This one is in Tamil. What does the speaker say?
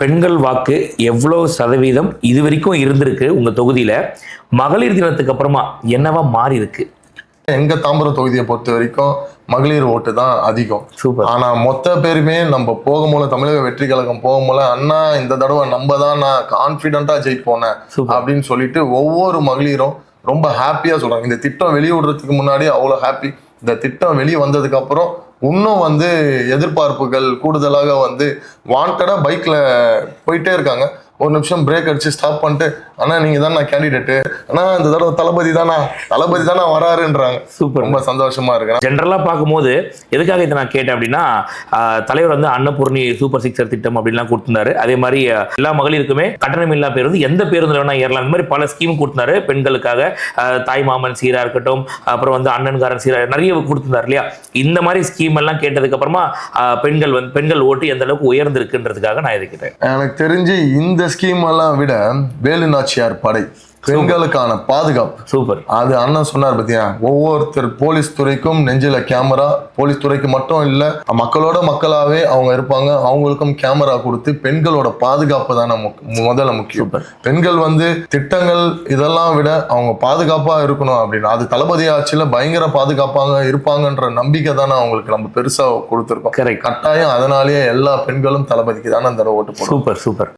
பெண்கள் வாக்கு எவ்வளோ சதவீதம் இது வரைக்கும் இருந்திருக்கு உங்க தொகுதியில? மகளிர் தினத்துக்கு அப்புறமா என்னவா மாறி இருக்கு? எங்க தாம்பரம் தொகுதியை பொறுத்த வரைக்கும் மகளிர் ஓட்டு தான் அதிகம். சூப்பர். ஆனா மொத்த பேருமே நம்ம போகும்போது தமிழக வெற்றி கழகம் போகும்போது அண்ணா இந்த தடவை நம்ம தான் நான் கான்பிடண்டா ஜெயிப்போனேன் அப்படின்னு சொல்லிட்டு ஒவ்வொரு மகளிரும் ரொம்ப ஹாப்பியா சொல்றாங்க. இந்த திட்டம் வெளியே விடுறதுக்கு முன்னாடி அவ்வளவு ஹாப்பி. இந்த திட்டம் வெளியே வந்ததுக்கு அப்புறம் இன்னும் எதிர்பார்ப்புகள் கூடுதலாக வாண்டடா பைக்ல போயிட்டே இருக்காங்க. ஒரு நிமிஷம் பிரேக் அடிச்சு ஸ்டாப் பண்ணிட்டு, அண்ணா நீங்க தான் நான் கேண்டிடேட்டு, ஆனா இந்த தடவை தளபதி தானா வராருன்றாங்க. சூப்பர். ரொம்ப சந்தோஷமா இருக்கு. ஜென்ரலா பார்க்கும்போது எதுக்காக இதை நான் கேட்டேன் அப்படின்னா, தலைவர் அன்னபூர்ணி சூப்பர் சிக்ஸர் திட்டம் அப்படின்லாம் கொடுத்திருந்தாரு. அதே மாதிரி எல்லா மகளிருக்குமே கட்டணமில்லா பேருந்து, எந்த பேருந்துல வேணா ஏறலாம், இந்த மாதிரி பல ஸ்கீம் கொடுத்திருந்தாரு பெண்களுக்காக. தாய் மாமன் சீரா இருக்கட்டும், அப்புறம் அண்ணன்காரன் சீரா நிறைய கொடுத்திருந்தாரு இல்லையா? இந்த மாதிரி ஸ்கீம் எல்லாம் கேட்டதுக்கு அப்புறமா பெண்கள் ஓட்டு எந்த அளவுக்கு உயர்ந்திருக்குன்றதுக்காக நான் இதை கேட்டேன். எனக்கு தெரிஞ்சு இந்த ஸ்கீம் எல்லாம் விட வேலு நாச்சியார் படை, பெண்களுக்கான பாதுகாப்பு, சூப்பர். அது அண்ணன் சொன்னார் பத்தியா, ஒவ்வொருத்தர் போலீஸ் துறைக்கும் நெஞ்சில கேமரா, போலீஸ் துறைக்கு மட்டும் இல்ல மக்களோட மக்களாவே அவங்க இருப்பாங்க, அவங்களுக்கும் கேமரா கொடுத்து பெண்களோட பாதுகாப்பு தான் முதல்ல முக்கியம். பெண்கள் திட்டங்கள் இதெல்லாம் விட அவங்க பாதுகாப்பா இருக்கணும் அப்படின்னு, அது தளபதி ஆட்சியில பயங்கர பாதுகாப்பாக இருப்பாங்கன்ற நம்பிக்கை தானே அவங்களுக்கு நம்ம பெருசா கொடுத்துருக்கோம். கட்டாயம் அதனாலேயே எல்லா பெண்களும் தளபதிக்கு தானே அந்த ஓட்டு போடுறோம். Super super.